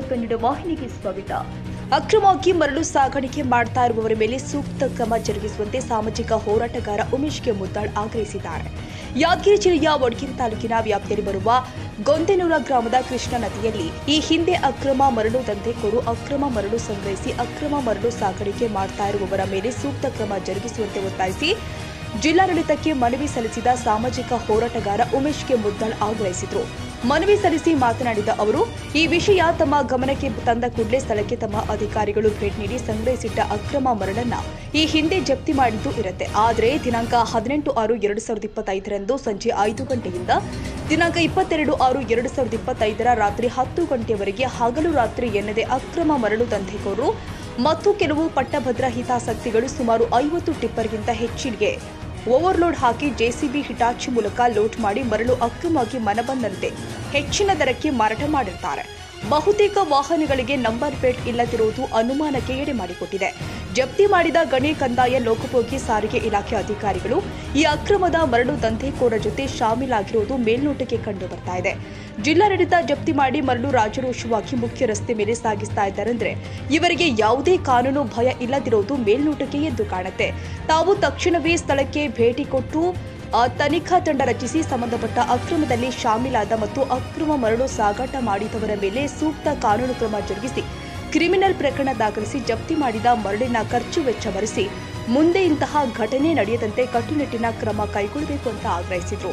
ಕನ್ನಡ ವಾಹಿನಿಗೆ ಸ್ವಾಗತ. ಅಕ್ರಮವಾಗಿ ಮರಳು ಸಾಗಾಣಿಕೆ ಮಾಡ್ತಾ ಇರುವವರ ಮೇಲೆ ಸೂಕ್ತ ಕ್ರಮ ಜರುಗಿಸುವಂತೆ ಸಾಮಾಜಿಕ ಹೋರಾಟಗಾರ ಉಮೇಶ್ ಮುದ್ದಾಳ್ ಆಗ್ರಹಿಸಿದ್ದಾರೆ. ಯಾದಗಿರಿ ಜಿಲ್ಲೆಯ ವಡಗೇರಿ ತಾಲೂಕಿನ ವ್ಯಾಪ್ತಿಯಲ್ಲಿ ಬರುವ ಗೊಂದೆನೂರ ಗ್ರಾಮದ ಕೃಷ್ಣಾ ನದಿಯಲ್ಲಿ ಈ ಹಿಂದೆ ಅಕ್ರಮ ಮರಳು ದಂಧೆಕೋರು ಅಕ್ರಮ ಮರಳು ಸಂಗ್ರಹಿಸಿ ಅಕ್ರಮ ಮರಳು ಸಾಗಾಣಿಕೆ ಮಾಡ್ತಾ ಇರುವವರ ಮೇಲೆ ಸೂಕ್ತ ಕ್ರಮ ಜರುಗಿಸುವಂತೆ ಒತ್ತಾಯಿಸಿ ಜಿಲ್ಲಾಡಳಿತಕ್ಕೆ ಮನವಿ ಸಲ್ಲಿಸಿದ ಸಾಮಾಜಿಕ ಹೋರಾಟಗಾರ ಉಮೇಶ್ ಮುದ್ದಾಳ್ ಆಗ್ರಹಿಸಿದರು. ಮನವಿ ಸಲ್ಲಿಸಿ ಮಾತನಾಡಿದ ಅವರು, ಈ ವಿಷಯ ತಮ್ಮ ಗಮನಕ್ಕೆ ತಂದ ಕೂಡಲೇ ಸ್ಥಳಕ್ಕೆ ತಮ್ಮ ಅಧಿಕಾರಿಗಳು ಭೇಟಿ ನೀಡಿ ಸಂಗ್ರಹಿಸಿಟ್ಟ ಅಕ್ರಮ ಮರಳನ್ನ ಈ ಹಿಂದೆ ಜಪ್ತಿ ಮಾಡಿದ್ದು ಇರುತ್ತೆ. ಆದರೆ ದಿನಾಂಕ 18/6/2025 ಸಂಜೆ 5 ಗಂಟೆಯಿಂದ ದಿನಾಂಕ 22/6/2025 ರಾತ್ರಿ 10 ಗಂಟೆಯವರೆಗೆ ಹಗಲು ರಾತ್ರಿ ಎನ್ನದೆ ಅಕ್ರಮ ಮರಳು ದಂಧೆಕೋರರು ಮತ್ತು ಕೆಲವು ಪಟ್ಟಭದ್ರ ಹಿತಾಸಕ್ತಿಗಳು ಸುಮಾರು 50 ಟಿಪ್ಪರ್ಗಿಂತ ಹೆಚ್ಚಿಗೆ ಓವರ್ಲೋಡ್ ಹಾಕಿ ಜೆಸಿಬಿ ಹಿಟಾಚಿ ಮೂಲಕ ಲೋಡ್ ಮಾಡಿ ಮರಳು ಅಕ್ರಮವಾಗಿ ಮನಬಂದಂತೆ ಹೆಚ್ಚಿನ ದರಕ್ಕೆ ಮಾರಾಟ ಮಾಡಿರುತ್ತಾರೆ. ಬಹುತೇಕ ವಾಹನಗಳಿಗೆ ನಂಬರ್ ಪ್ಲೇಟ್ ಇಲ್ಲದಿರುವುದು ಅನುಮಾನಕ್ಕೆ ಎಡೆ ಮಾಡಿಕೊಟ್ಟಿದೆ. ಜಪ್ತಿ ಮಾಡಿದ ಗಣಿ ಕಂದಾಯ ಲೋಕೋಪಯೋಗಿ ಸಾರಿಗೆ ಇಲಾಖೆ ಅಧಿಕಾರಿಗಳು ಈ ಅಕ್ರಮದ ಮರಳು ದಂಧೆಕೋರ ಜೊತೆ ಶಾಮೀಲಾಗಿರುವುದು ಮೇಲ್ನೋಟಕ್ಕೆ ಕಂಡು ಬರ್ತಾ ಇದೆ. ಜಿಲ್ಲಾಡಳಿತ ಜಪ್ತಿ ಮಾಡಿ ಮರಳು ರಾಜರೋಷವಾಗಿ ಮುಖ್ಯ ರಸ್ತೆ ಮೇಲೆ ಸಾಗಿಸ್ತಾ ಇದ್ದಾರೆಂದ್ರೆ ಇವರಿಗೆ ಯಾವುದೇ ಕಾನೂನು ಭಯ ಇಲ್ಲದಿರುವುದು ಮೇಲ್ನೋಟಕ್ಕೆ ಎದ್ದು ಕಾಣುತ್ತೆ. ತಾವು ತಕ್ಷಣವೇ ಸ್ಥಳಕ್ಕೆ ಭೇಟಿ ಕೊಟ್ಟು ತನಿಖಾ ತಂಡ ರಚಿಸಿ ಸಂಬಂಧಪಟ್ಟ ಅಕ್ರಮದಲ್ಲಿ ಶಾಮೀಲಾದ ಮತ್ತು ಅಕ್ರಮ ಮರಳು ಸಾಗಾಟ ಮಾಡಿದವರ ಮೇಲೆ ಸೂಕ್ತ ಕಾನೂನು ಕ್ರಮ ಜರುಗಿಸಿ ಕ್ರಿಮಿನಲ್ ಪ್ರಕರಣ ದಾಖಲಿಸಿ ಜಪ್ತಿ ಮಾಡಿದ ಮರಳಿನ ಖರ್ಚು ವೆಚ್ಚ ಭರಿಸಿ ಮುಂದೆ ಇಂತಹ ಘಟನೆ ನಡೆಯದಂತೆ ಕಟ್ಟುನಿಟ್ಟಿನ ಕ್ರಮ ಕೈಗೊಳ್ಳಬೇಕು ಅಂತ ಆಗ್ರಹಿಸಿದರು.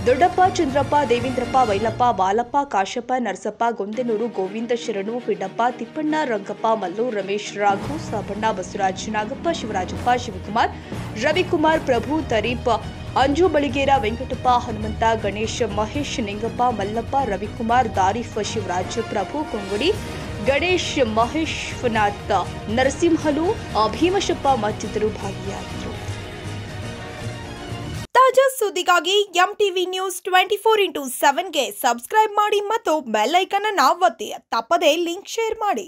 ದೊಡ್ಡಪ್ಪ, ಚಂದ್ರಪ್ಪ, ದೇವೇಂದ್ರಪ್ಪ, ವೈಲಪ್ಪ, ಬಾಲಪ್ಪ, ಕಾಶಪ್ಪ, ನರಸಪ್ಪ, ಗೊಂದೆನೂರು, ಗೋವಿಂದ, ಶರಣು, ಪಿಡ್ಡಪ್ಪ, ತಿಪ್ಪಣ್ಣ, ರಂಗಪ್ಪ, ಮಲ್ಲು, ರಮೇಶ್, ರಾಘು, ಸಾಬಣ್ಣ, ಬಸವರಾಜ್, ನಾಗಪ್ಪ, ಶಿವರಾಜಪ್ಪ, ಶಿವಕುಮಾರ್, ರವಿಕುಮಾರ್, ಪ್ರಭು, ತರೀಪ್, ಅಂಜು ಬಳಿಗೇರ, ವೆಂಕಟಪ್ಪ, ಹನುಮಂತ, ಗಣೇಶ್, ಮಹೇಶ್, ನಿಂಗಪ್ಪ, ಮಲ್ಲಪ್ಪ, ರವಿಕುಮಾರ್, ದಾರಿಫ್, ಶಿವರಾಜ್, ಪ್ರಭು, ಕೊಂಗುಡಿ, ಗಣೇಶ್, ಮಹೇಶ್ವನಾಥ್, ನರಸಿಂಹಲು, ಭೀಮಶಪ್ಪ ಮತ್ತಿತರರು ಭಾಗಿಯಾಗಿದ್ದರು. ತಾಜಾ ಸುದ್ದಿಗಾಗಿ ಎಂಟಿವಿ ನ್ಯೂಸ್ 24x7ಗೆ ಸಬ್ಸ್ಕ್ರೈಬ್ ಮಾಡಿ ಮತ್ತು ಬೆಲ್ ಐಕಾನ್ ಅನ್ನು ಒತ್ತಿ. ತಪ್ಪದೇ ಲಿಂಕ್ ಶೇರ್ ಮಾಡಿ.